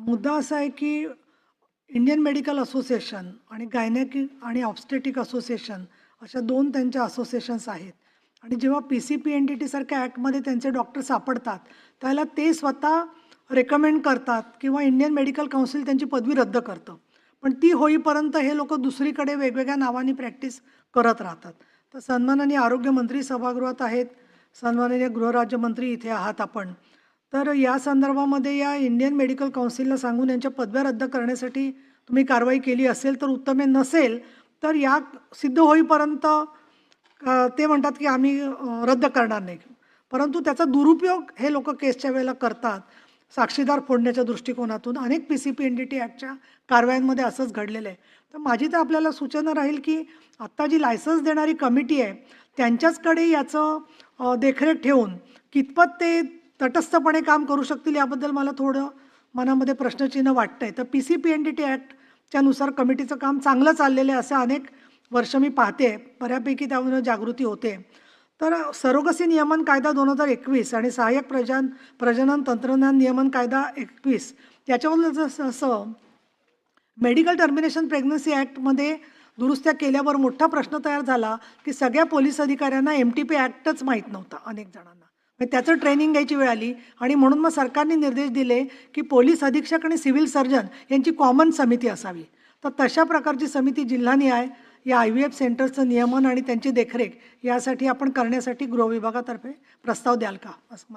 मुद्दा असा आहे की इंडियन मेडिकल असोसिएशन आणि गायनेक आणि ऑब्स्टेटिक असोसिएशन अशा 2 त्यांच्या असोसिएशन्स आहेत. आणि जेव्हा पी-सी-पी-एन-डी-टी सारख्या ॲक्टमध्ये त्यांचे डॉक्टर सापडतात, त्याला ते स्वतः रेकमेंड करतात किंवा इंडियन मेडिकल काउन्सिल त्यांची पदवी रद्द करतं. पण ती होईपर्यंत हे लोकं दुसरीकडे वेगवेगळ्या नावांनी प्रॅक्टिस करत राहतात. तर सन्माननीय आरोग्यमंत्री सभागृहात आहेत, सन्माननीय गृहराज्यमंत्री इथे आहात आपण. तर या संदर्भामध्ये या इंडियन मेडिकल काउन्सिलला सांगून यांच्या पदव्या रद्द करण्यासाठी तुम्ही कारवाई केली असेल तर उत्तम आहे. नसेल तर या सिद्ध होईपर्यंत ते म्हणतात की आम्ही रद्द करणार नाही. परंतु त्याचा दुरुपयोग हे लोकं केसच्या वेळेला करतात. साक्षीदार फोडण्याच्या दृष्टिकोनातून अनेक पी-सी-पी-एन-डी-टी ॲक्टच्या कारवायांमध्ये असंच घडलेलं आहे. तर माझी तर आपल्याला सूचना राहील की आत्ता जी लायसन्स देणारी कमिटी आहे त्यांच्याचकडे याचं देखरेख ठेवून कितपत ते तटस्थपणे काम करू शकतील याबद्दल मला थोडं मनामध्ये प्रश्नचिन्ह वाटतंय. तर पी-सी-पी-एन-डी-टी ॲक्टच्या नुसार कमिटीचं काम चांगलं चाललेलं आहे, असं अनेक वर्ष मी पाहते. बऱ्यापैकी त्यावर जागृती होते. तर सरोगसी नियमन कायदा 2021 आणि सहाय्यक प्रजनन तंत्रज्ञान नियमन कायदा 21 याच्यावर जसं मेडिकल टर्मिनेशन प्रेग्नन्सी ॲक्टमध्ये दुरुस्त्या केल्यावर मोठा प्रश्न तयार झाला की सगळ्या पोलीस अधिकाऱ्यांना MTP ॲक्टच माहीत नव्हता अनेक जणांना. मग त्याचं ट्रेनिंग घ्यायची वेळ आली आणि म्हणून मग सरकारने निर्देश दिले की पोलीस अधीक्षक आणि सिव्हिल सर्जन यांची कॉमन समिती असावी. तर तशा प्रकारची समिती जिल्हानिहाय या IVF सेंटर्सचं नियमन आणि त्यांची देखरेख यासाठी आपण करण्यासाठी गृह विभागातर्फे प्रस्ताव द्याल का असं मला